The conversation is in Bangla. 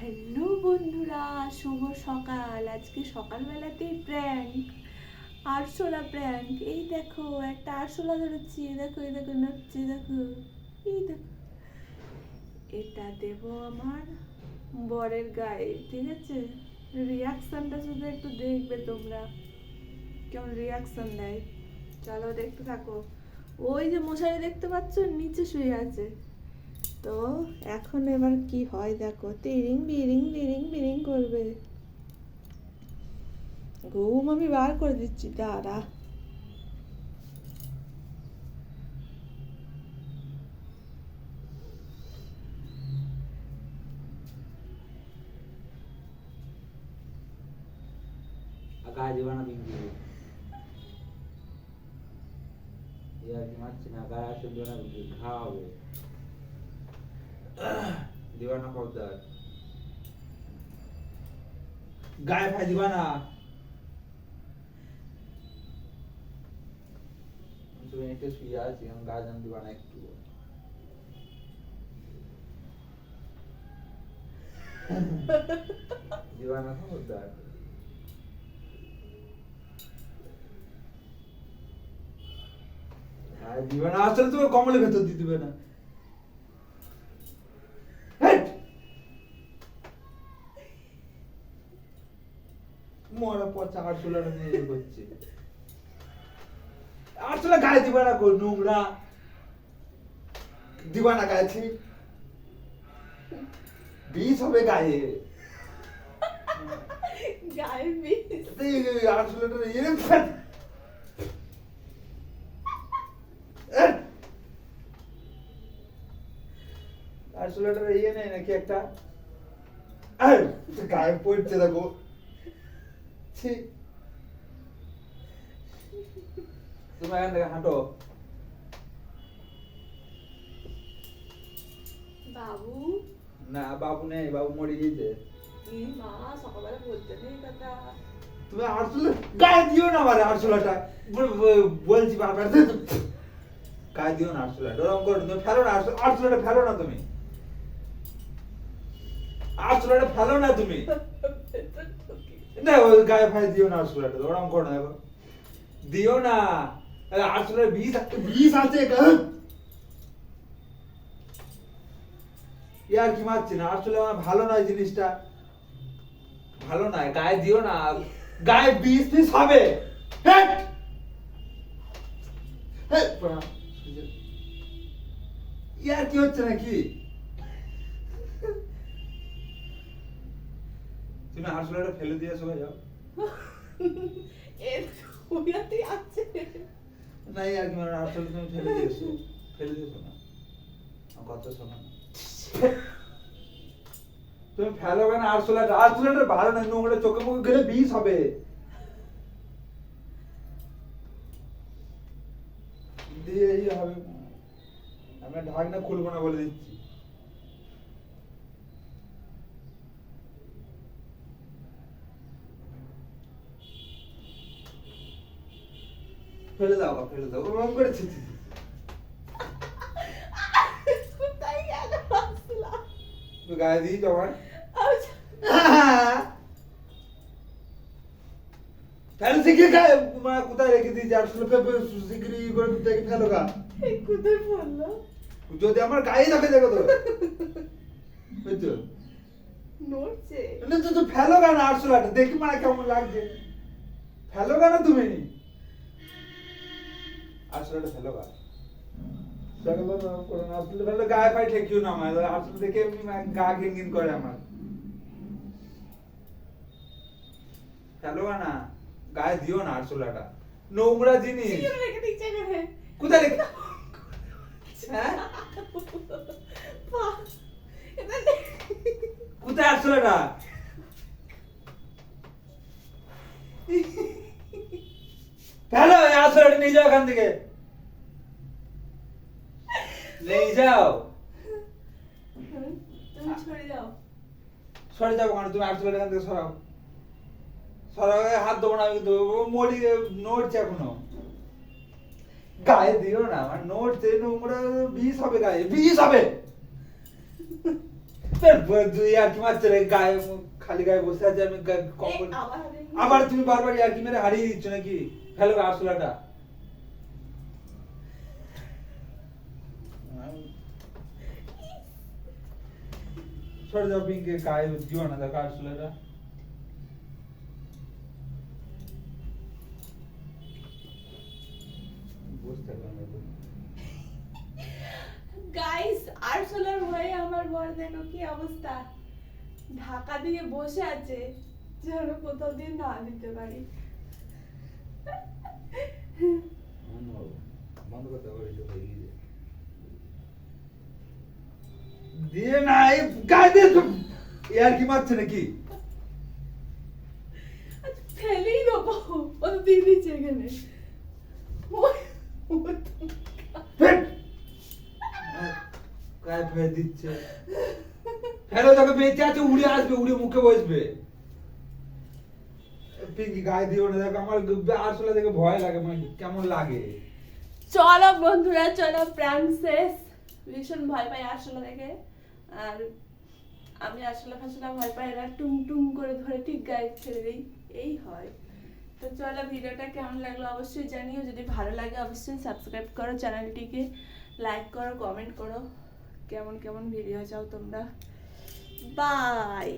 হ্যালো বন্ধুরা, শুভ সকাল। আজকে সকালবেলাতেই প্র্যাঙ্ক, আরশোলা প্র্যাঙ্ক। এই দেখো, একটা আরশোলা ধরেছি। এই দেখো নড়ছে, দেখো। এই দেখো, এটা দেব আমার বরের গায়ে, ঠিক আছে? রিয়াকশনটা শুধু একটু দেখবে তোমরা, কেমন রিয়াকশন দেয়। চলো দেখতে থাকো। ওই যে মশারি দেখতে পাচ্ছ, নিচে শুয়ে আছে। তো এখন এবার কি হয় দেখো, তিরিং বিরিং বিরিং বিরিং করবে। ঘুম আমি বার করে দিচ্ছি, দাঁড়া। গায়ে দিবা না বিঙ্গি ইয়ার কি মারছি না, গায়ে আসে দিবা না বিঙ্গি, ঘা হবে। দিবা না খবরদার, গায়ে ফাই দিবা না। তুমি একটু শুয়ে আছি, এখন গায়ে জান দিবা না একটু। দিবা না খবরদার, গায়ে দিবা না। আসলে তুমি কমলের ভেতর দিয়ে দিবে না। মরা পচা আরশোলাটা নিয়ে করছে। আরশোলা গায়ে দিবা না গো, নোংরা। দিবা না গায়ে, ছি। বিষ হবে গায়ে। গায়ে বিষ? আরশোলাটা এরম ফেট। আরশোলাটার ইয়ে নেই নাকি একটা? গায়ে পড়ছে দেখো, ছি। তুমি এখান থেকে হাঁটো। বাবু? না বাবু নেই, বাবু মরে গিয়েছে। কি মা, সকালবেলা বলতে নেই কথা। তুমি আরশোলা গায়ে দিও না, মানে আরশোলাটা বলছি বারবার। গায়ে দিও না আরশোলাটা, ওরকম করো তুমি, ফেলো না আরশোলাটা, ফেলো না তুমি আরশোলাটা, ফেলো না তুমি। না ওই গায়ে ফাই দিও না আরশোলাটা, ওরকম করো না, দেখো দিও না। আরশোলার বিষ বিষ আছে। ইয়ার কি মারছি না, আরশোলা আমার ভালো নয় জিনিসটা, ভালো নয়। গায়ে দিও না, গায়ে বিষ ফিস হবে। হেট! হেট! ইয়ার কি হচ্ছে নাকি? তুমি আরশোলাটা ফেলে দিয়ে সবাই যাও। এর হুইয়াতেই আছে। না ইয়ার কি, মানে আরশোলা তুমি ফেলে দিয়েছো, ফেলে দিয়েছো না, আমার কথা শোনো না। তুমি ফেলো কেন আরশোলাটা? আরশোলাটা ভালো না, নোংরা, চোখে মুখে গেলে বিষ হবে। দিয়ে এই হবে, আমি ঢাকনা খুলবো না বলে দিচ্ছি। ফেলে দাও, ফেলে দাও, ওরকম করে ছিটি। কোথায় গেল আরশোলা? তুই গায়ে দিই তোমার। ফেলে শিখে গায়ে, মানে কোথায় রেখে দিয়েছি আরশোলা, শিগগিরি করে দেখে ফেলো গা। এই কোথায় পড়লো? যদি আমার গায়ে থাকে দেখো তো, বুঝছো? নড়ছে। না তো ফেলো কেন আরশোলাটা, দেখি মানে কেমন লাগছে। ফেলো কেন তুমি আরশোলাটা, ফেলো গা। আরশোলা ফেলে গায়ে পায়ে ঠেকিও না আমার, আরশোলা দেখে এমনি গা ঘিন ঘিন করে আমার। ফেলো না, গায়ে দিও না আরশোলাটা, নোংরা জিনিস। চিকেন রেখে দিচ্ছে এখানে। কোথায় রেখে? হ্যাঁ, বাহ, এটা নে। কোথায় আরশোলাটা? ফেলো এই আরশোলাটা, নিয়ে যাও এখান থেকে, নিয়ে যাও। তুমি সরে যাও। সরে যাবো কেন? তুমি আরশোলাটা এখান থেকে সরাও, সরাও। হাত দেবো না আমি, কিন্তু মরি, নড়ছে এখনো। গায়ে দিও না, আমার নড়ছে, নোংরা, বিষ হবে গায়ে, বিষ হবে। তুই আর কি মারছে রে, গায়ে খালি গায়ে বসে আছে, আমি কম এ, করে আবার হারিয়ে গেল। আবার তুমি বারবার আর কি মেরে হারিয়ে দিচ্ছ নাকি? ফেলো আরশোলাটা। সরে যাও পিঙ্কে, গায়ে দিও না, দেখো আরশোলাটা। বুঝতে পারলাম না। গাইস আরশোলার ভয়ে আমার বর দেখো কি অবস্থা, ঢাকা দিয়ে বসে আছে যেন কোথাও দিয়ে না দিতে পারি। বন্ধ করতে হবে, এটা হয়ে গিয়েছে। দিয়ে না, এই গায়ে দিয়ে এ আর কি মারছে নাকি? আচ্ছা, ফেলেই দেবো, ও তো দিয়ে দিচ্ছে এখানে। ফেট! গায়ে ফেলে দিচ্ছে। ফেলো, দেখো বেঁচে আছে, উড়ে আসবে, উড়ে মুখে বসবে। পিঙ্কি গায়ে দিও না, দেখো আমার আরশোলা দেখে ভয় লাগে, মানে কেমন লাগে। চলো বন্ধুরা, চলো প্র্যাঙ্ক শেষ। ভীষণ ভয় পাই আরশোলা দেখে, আর আমি আরশোলা ফারশোলা ভয় পাই, এরা টুং টুং করে ধরে ঠিক গায়ে ছেড়ে দিই, এই হয়। তো চলো, ভিডিওটা কেমন লাগলো অবশ্যই জানিও, যদি ভালো লাগে অবশ্যই সাবস্ক্রাইব করো চ্যানেলটিকে, লাইক করো, কমেন্ট করো, কেমন কেমন ভিডিও চাও তোমরা। বাই।